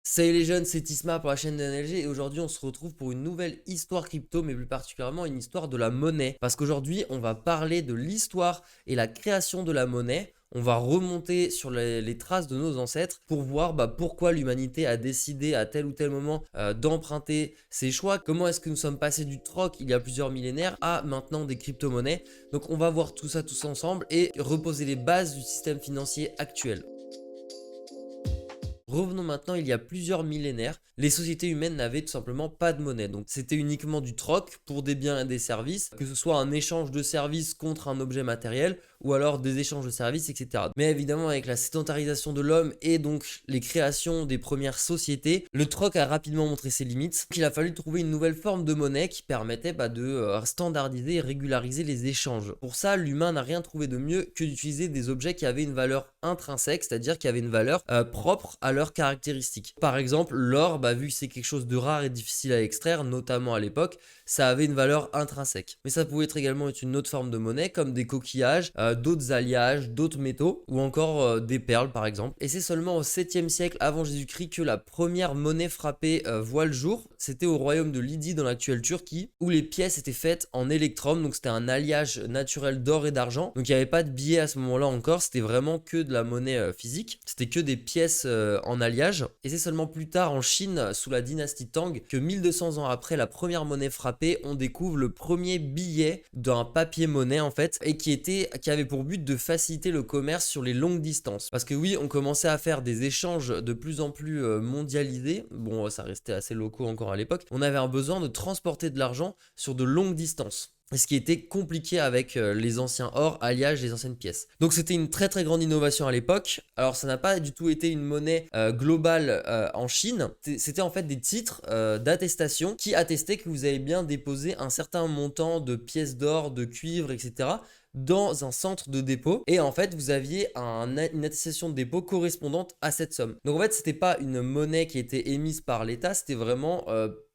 Salut les jeunes, c'est Tisma pour la chaîne d'NLG et aujourd'hui on se retrouve pour une nouvelle histoire crypto, mais plus particulièrement une histoire de la monnaie. Parce qu'aujourd'hui on va parler de l'histoire et la création de la monnaie. On va remonter sur les traces de nos ancêtres pour voir pourquoi l'humanité a décidé à tel ou tel moment d'emprunter ses choix. Comment est-ce que nous sommes passés du troc il y a plusieurs millénaires à maintenant des crypto-monnaies. Donc on va voir tout ça tous ensemble et reposer les bases du système financier actuel. Revenons maintenant, il y a plusieurs millénaires, les sociétés humaines n'avaient tout simplement pas de monnaie. Donc c'était uniquement du troc pour des biens et des services, que ce soit un échange de services contre un objet matériel ou alors des échanges de services, etc. Mais évidemment, avec la sédentarisation de l'homme et donc les créations des premières sociétés, le troc a rapidement montré ses limites. Il a fallu trouver une nouvelle forme de monnaie qui permettait de standardiser et régulariser les échanges. Pour ça, l'humain n'a rien trouvé de mieux que d'utiliser des objets qui avaient une valeur intrinsèque, c'est-à-dire qui avaient une valeur propre à leurs caractéristiques. Par exemple, l'or, vu que c'est quelque chose de rare et difficile à extraire, notamment à l'époque, ça avait une valeur intrinsèque. Mais ça pouvait être également une autre forme de monnaie, comme des coquillages, d'autres alliages, d'autres métaux, ou encore des perles par exemple. Et c'est seulement au 7e siècle avant Jésus-Christ que la première monnaie frappée voit le jour. C'était au royaume de Lydie dans l'actuelle Turquie, où les pièces étaient faites en électrum, donc c'était un alliage naturel d'or et d'argent. Donc il n'y avait pas de billets à ce moment-là encore, c'était vraiment que de la monnaie physique. C'était que des pièces en alliage. Et c'est seulement plus tard en Chine, sous la dynastie Tang, que 1200 ans après la première monnaie frappée, on découvre le premier billet d'un papier monnaie en fait, et qui avait pour but de faciliter le commerce sur les longues distances. Parce que oui, on commençait à faire des échanges de plus en plus mondialisés. Bon, ça restait assez locaux encore à l'époque. On avait un besoin de transporter de l'argent sur de longues distances. Ce qui était compliqué avec les anciens ors, alliages, les anciennes pièces. Donc c'était une très très grande innovation à l'époque. Alors ça n'a pas du tout été une monnaie globale en Chine. C'était en fait des titres d'attestation qui attestaient que vous avez bien déposé un certain montant de pièces d'or, de cuivre, etc. dans un centre de dépôt. Et en fait vous aviez une attestation de dépôt correspondante à cette somme. Donc en fait c'était pas une monnaie qui était émise par l'État, c'était vraiment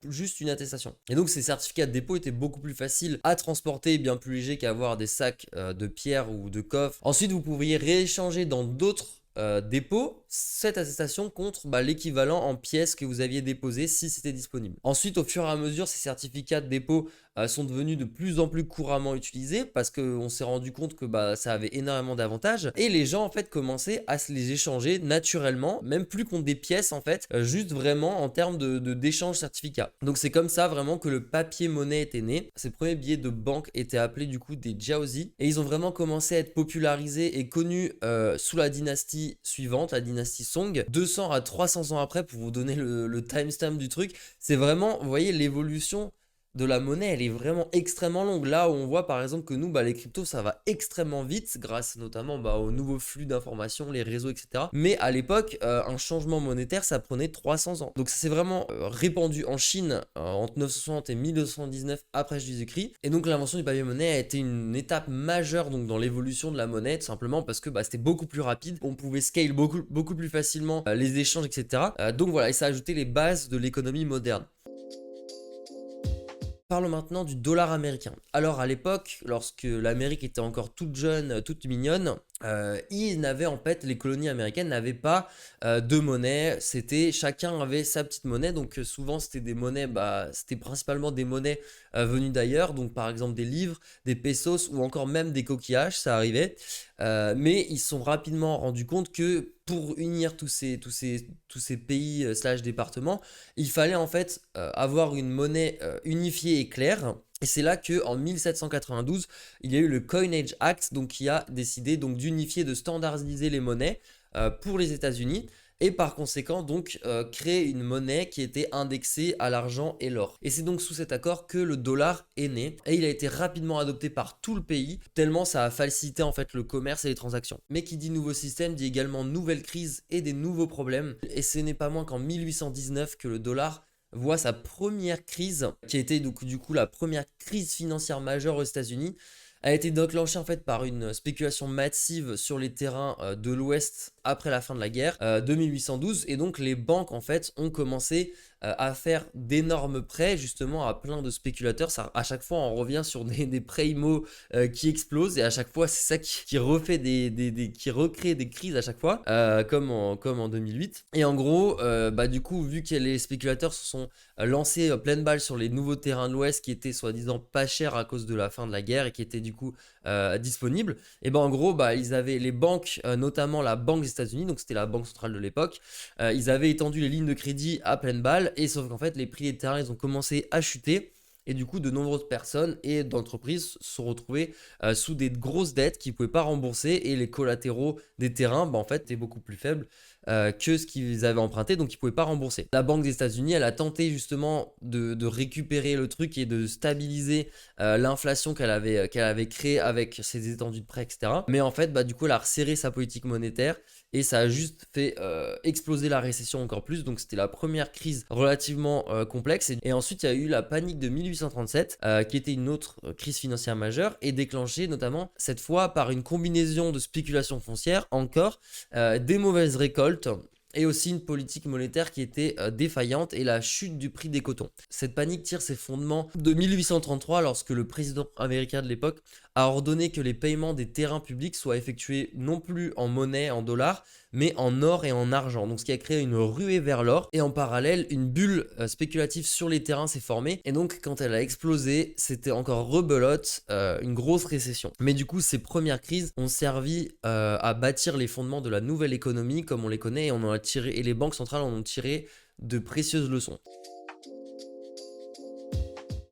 juste une attestation. Et donc ces certificats de dépôt étaient beaucoup plus faciles à transporter, bien plus légers qu'avoir des sacs de pierre ou de coffres. Ensuite, vous pourriez rééchanger dans d'autres dépôts cette attestation contre l'équivalent en pièces que vous aviez déposé si c'était disponible. Ensuite, au fur et à mesure, ces certificats de dépôt sont devenus de plus en plus couramment utilisés parce qu'on s'est rendu compte que ça avait énormément d'avantages et les gens en fait commençaient à se les échanger naturellement, même plus contre des pièces en fait, juste vraiment en termes d'échange certificats. Donc c'est comme ça vraiment que le papier monnaie était né. Ces premiers billets de banque étaient appelés du coup des jiaozi et ils ont vraiment commencé à être popularisés et connus sous la dynastie suivante, la dynastie Song, 200 à 300 ans après. Pour vous donner le timestamp du truc, c'est vraiment, vous voyez, l'évolution de la monnaie, elle est vraiment extrêmement longue. Là où on voit par exemple que nous, les cryptos, ça va extrêmement vite grâce notamment au nouveau flux d'informations, les réseaux, etc. Mais à l'époque, un changement monétaire, ça prenait 300 ans. Donc ça s'est vraiment répandu en Chine entre 960 et 1219 après Jésus-Christ. Et donc l'invention du papier monnaie a été une étape majeure donc dans l'évolution de la monnaie, tout simplement parce que c'était beaucoup plus rapide. On pouvait scale beaucoup plus facilement les échanges, etc. Donc voilà, et ça a ajouté les bases de l'économie moderne. Parlons maintenant du dollar américain. Alors à l'époque, lorsque l'Amérique était encore toute jeune, toute mignonne, les colonies américaines n'avaient pas de monnaie. Chacun avait sa petite monnaie. Donc souvent c'était des monnaies, c'était principalement des monnaies venues d'ailleurs. Donc par exemple des livres, des pesos ou encore même des coquillages, ça arrivait. Mais ils se sont rapidement rendus compte que pour unir tous ces pays slash départements, il fallait en fait avoir une monnaie unifiée et claire. Et c'est là que en 1792, il y a eu le Coinage Act, donc qui a décidé donc d'unifier, de standardiser les monnaies pour les États-Unis et par conséquent donc créer une monnaie qui était indexée à l'argent et l'or. Et c'est donc sous cet accord que le dollar est né et il a été rapidement adopté par tout le pays tellement ça a facilité en fait le commerce et les transactions. Mais qui dit nouveau système dit également nouvelle crise et des nouveaux problèmes et ce n'est pas moins qu'en 1819 que le dollar voit sa première crise, qui a été du coup la première crise financière majeure aux États-Unis, a été déclenchée en fait par une spéculation massive sur les terrains de l'Ouest après la fin de la guerre de 1812, et donc les banques en fait ont commencé à faire d'énormes prêts justement à plein de spéculateurs. Ça, à chaque fois on revient sur des prêts IMO qui explosent, et à chaque fois c'est ça qui refait qui recrée des crises à chaque fois, comme en 2008. Et en gros bah du coup, vu que les spéculateurs se sont lancés pleine balle sur les nouveaux terrains de l'Ouest qui étaient soi-disant pas chers à cause de la fin de la guerre et qui étaient du coup disponibles, et ben en gros bah ils avaient les banques, notamment la Banque des États-Unis, donc c'était la banque centrale de l'époque, ils avaient étendu les lignes de crédit à pleine balle, et sauf qu'en fait les prix des terrains ils ont commencé à chuter. Et du coup, de nombreuses personnes et d'entreprises se sont retrouvées sous des grosses dettes qu'ils ne pouvaient pas rembourser, et les collatéraux des terrains, bah, en fait, étaient beaucoup plus faibles que ce qu'ils avaient emprunté, donc ils ne pouvaient pas rembourser. La Banque des États-Unis, elle a tenté justement de récupérer le truc et de stabiliser l'inflation qu'elle avait créée avec ses étendues de prêts, etc. Mais en fait, bah, du coup, elle a resserré sa politique monétaire, et ça a juste fait exploser la récession encore plus. Donc c'était la première crise relativement complexe. Et ensuite, il y a eu la panique de 1837, qui était une autre crise financière majeure, et déclenchée notamment cette fois par une combinaison de spéculation foncière, encore des mauvaises récoltes, et aussi une politique monétaire qui était défaillante, et la chute du prix des cotons. Cette panique tire ses fondements de 1833, lorsque le président américain de l'époque a ordonné que les paiements des terrains publics soient effectués non plus en monnaie, en dollars, mais en or et en argent. Donc ce qui a créé une ruée vers l'or, et en parallèle une bulle spéculative sur les terrains s'est formée, et donc quand elle a explosé, c'était encore rebelote, une grosse récession. Mais du coup, ces premières crises ont servi à bâtir les fondements de la nouvelle économie comme on les connaît, et on en a tiré, et les banques centrales en ont tiré de précieuses leçons.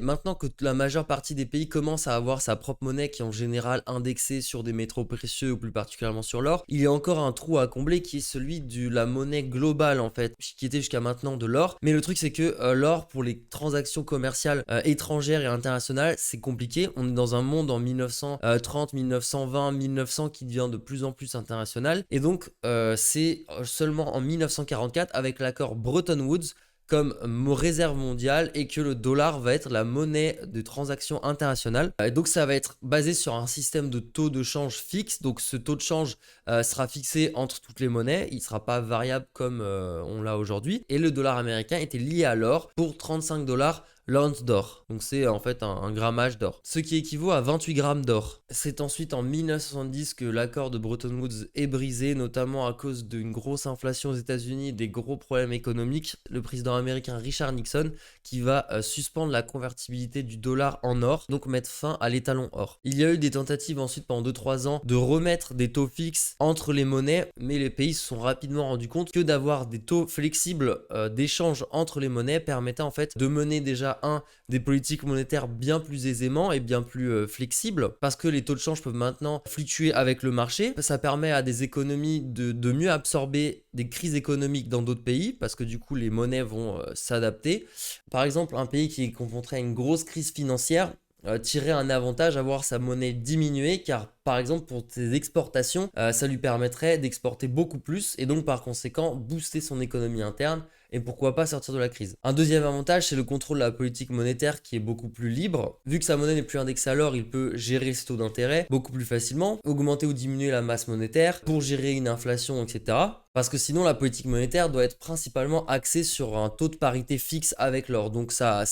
Maintenant que la majeure partie des pays commence à avoir sa propre monnaie, qui est en général indexée sur des métaux précieux, ou plus particulièrement sur l'or, il y a encore un trou à combler qui est celui de la monnaie globale en fait, qui était jusqu'à maintenant de l'or. Mais le truc c'est que l'or, pour les transactions commerciales étrangères et internationales, c'est compliqué. On est dans un monde en 1930, 1920, 1900 qui devient de plus en plus international. Et donc c'est seulement en 1944, avec l'accord Bretton Woods, comme réserve mondiale, et que le dollar va être la monnaie de transaction internationale. Donc ça va être basé sur un système de taux de change fixe. Donc ce taux de change sera fixé entre toutes les monnaies, il ne sera pas variable comme on l'a aujourd'hui. Et le dollar américain était lié à l'or pour 35 dollars l'once d'or. Donc c'est en fait un grammage d'or, ce qui équivaut à 28 grammes d'or. C'est ensuite en 1970 que l'accord de Bretton Woods est brisé, notamment à cause d'une grosse inflation aux États-Unis, des gros problèmes économiques. Le président américain Richard Nixon qui va suspendre la convertibilité du dollar en or, donc mettre fin à l'étalon or. Il y a eu des tentatives ensuite pendant 2-3 ans de remettre des taux fixes entre les monnaies, mais les pays se sont rapidement rendus compte que d'avoir des taux flexibles d'échange entre les monnaies permettait en fait de mener déjà des politiques monétaires bien plus aisément et bien plus flexibles, parce que les taux de change peuvent maintenant fluctuer avec le marché. Ça permet à des économies de mieux absorber des crises économiques dans d'autres pays, parce que du coup les monnaies vont s'adapter. Par exemple, un pays qui est confronté à une grosse crise financière tirer un avantage à voir sa monnaie diminuer, car par exemple pour ses exportations ça lui permettrait d'exporter beaucoup plus, et donc par conséquent booster son économie interne, et pourquoi pas sortir de la crise. Un deuxième avantage, c'est le contrôle de la politique monétaire qui est beaucoup plus libre. Vu que sa monnaie n'est plus indexée à l'or, il peut gérer ses taux d'intérêt beaucoup plus facilement, augmenter ou diminuer la masse monétaire pour gérer une inflation, etc. Parce que sinon la politique monétaire doit être principalement axée sur un taux de parité fixe avec l'or. Donc ça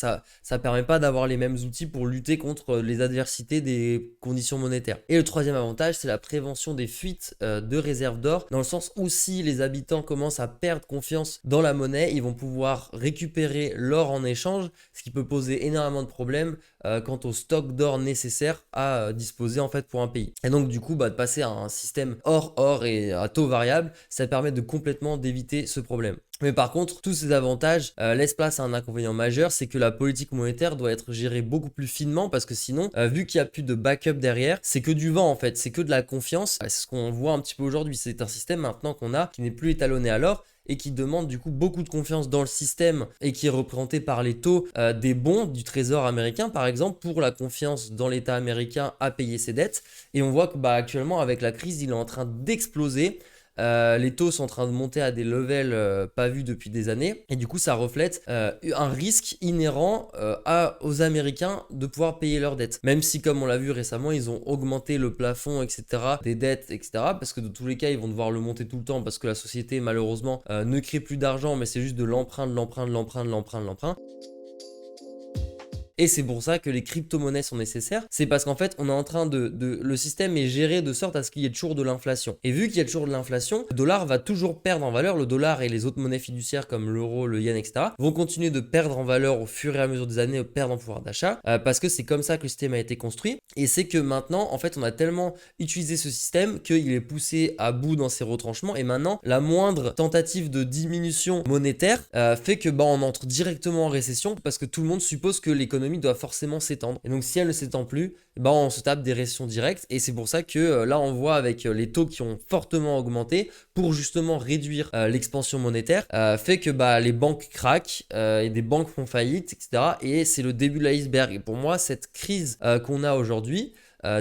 permet pas d'avoir les mêmes outils pour lutter contre les adversités des conditions monétaires. Et le troisième avantage, c'est la prévention des fuites de réserves d'or, dans le sens où si les habitants commencent à perdre confiance dans la monnaie, ils vont pouvoir récupérer l'or en échange, ce qui peut poser énormément de problèmes quant au stock d'or nécessaire à disposer en fait pour un pays. Et donc du coup, de passer à un système or et à taux variable, ça permet de complètement d'éviter ce problème. Mais par contre, tous ces avantages laissent place à un inconvénient majeur, c'est que la politique monétaire doit être gérée beaucoup plus finement, parce que sinon, vu qu'il n'y a plus de backup derrière, c'est que du vent en fait, c'est que de la confiance. C'est ce qu'on voit un petit peu aujourd'hui, c'est un système maintenant qu'on a qui n'est plus étalonné à l'or, et qui demande du coup beaucoup de confiance dans le système, et qui est représenté par les taux des bons du trésor américain par exemple, pour la confiance dans l'État américain à payer ses dettes. Et on voit que actuellement avec la crise, il est en train d'exploser. les taux sont en train de monter à des levels pas vus depuis des années, et du coup ça reflète un risque inhérent aux Américains de pouvoir payer leurs dettes. Même si, comme on l'a vu récemment, ils ont augmenté le plafond, etc., des dettes, etc., parce que dans tous les cas, ils vont devoir le monter tout le temps, parce que la société, malheureusement, ne crée plus d'argent, mais c'est juste de l'emprunt, de l'emprunt, de l'emprunt, de l'emprunt, de l'emprunt. Et c'est pour ça que les crypto-monnaies sont nécessaires. C'est parce qu'en fait, on est en train le système est géré de sorte à ce qu'il y ait toujours de l'inflation. Et vu qu'il y a toujours de l'inflation, le dollar va toujours perdre en valeur. Le dollar et les autres monnaies fiduciaires comme l'euro, le yen, etc. vont continuer de perdre en valeur au fur et à mesure des années, perdre en pouvoir d'achat. Parce que c'est comme ça que le système a été construit. Et c'est que maintenant, en fait, on a tellement utilisé ce système qu'il est poussé à bout dans ses retranchements. Et maintenant, la moindre tentative de diminution monétaire fait que on entre directement en récession parce que tout le monde suppose que l'économie doit forcément s'étendre. Et donc si elle ne s'étend plus, on se tape des récessions directes. Et c'est pour ça que là on voit avec les taux qui ont fortement augmenté pour justement réduire l'expansion monétaire, fait que les banques craquent et des banques font faillite, etc. Et c'est le début de l'iceberg. Et pour moi, cette crise qu'on a aujourd'hui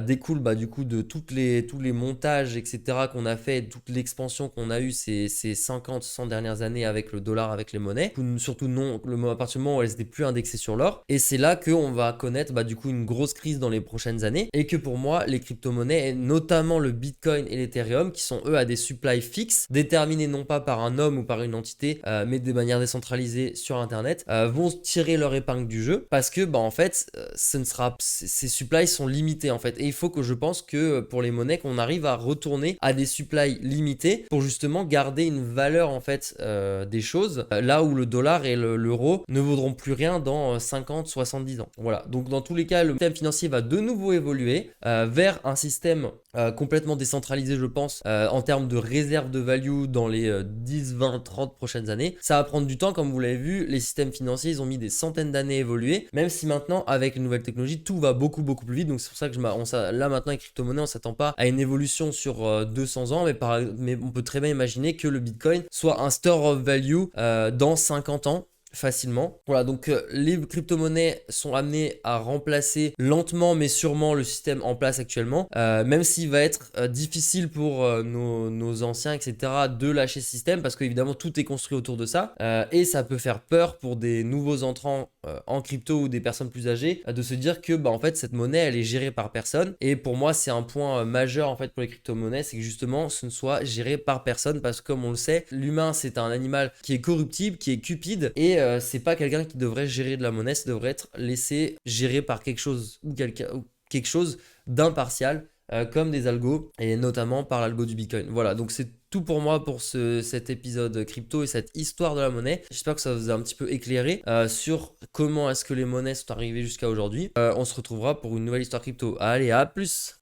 découle du coup de tous les montages, etc. qu'on a fait, toute l'expansion qu'on a eu ces 50, 100 dernières années avec le dollar, avec les monnaies. Surtout non, à partir du moment où elles n'étaient plus indexées sur l'or. Et c'est là qu'on va connaître du coup une grosse crise dans les prochaines années. Et que pour moi, les crypto-monnaies, et notamment le Bitcoin et l'Ethereum, qui sont eux à des supplies fixes, déterminés non pas par un homme ou par une entité, mais de manière décentralisée sur Internet, vont tirer leur épingle du jeu. Parce que en fait, ces supplies sont limités en fait. Et il faut que je pense que pour les monnaies, qu'on arrive à retourner à des supplies limités pour justement garder une valeur en fait des choses, là où le dollar et l'euro ne vaudront plus rien dans 50, 70 ans. Voilà, donc dans tous les cas, le système financier va de nouveau évoluer vers un système complètement décentralisé, je pense, en termes de réserve de value dans les 10, 20, 30 prochaines années. Ça va prendre du temps, comme vous l'avez vu, les systèmes financiers, ils ont mis des centaines d'années à évoluer, même si maintenant, avec les nouvelles technologies, tout va beaucoup, beaucoup plus vite. Donc c'est pour ça que là maintenant, les crypto-monnaies, on s'attend pas à une évolution sur 200 ans, mais on peut très bien imaginer que le Bitcoin soit un store of value dans 50 ans. Facilement. Voilà, donc les crypto-monnaies sont amenées à remplacer lentement mais sûrement le système en place actuellement, même s'il va être difficile pour nos anciens, etc., de lâcher ce système parce qu'évidemment tout est construit autour de ça et ça peut faire peur pour des nouveaux entrants en crypto ou des personnes plus âgées de se dire que en fait cette monnaie elle est gérée par personne. Et pour moi c'est un point majeur en fait pour les crypto-monnaies, c'est que justement ce ne soit géré par personne parce que comme on le sait, l'humain c'est un animal qui est corruptible, qui est cupide et c'est pas quelqu'un qui devrait gérer de la monnaie, ça devrait être laissé gérer par quelque chose ou quelque chose d'impartial comme des algos et notamment par l'algo du Bitcoin. Voilà, donc c'est tout pour moi pour cet épisode crypto et cette histoire de la monnaie. J'espère que ça vous a un petit peu éclairé sur comment est-ce que les monnaies sont arrivées jusqu'à aujourd'hui. On se retrouvera pour une nouvelle histoire crypto. Allez, à plus!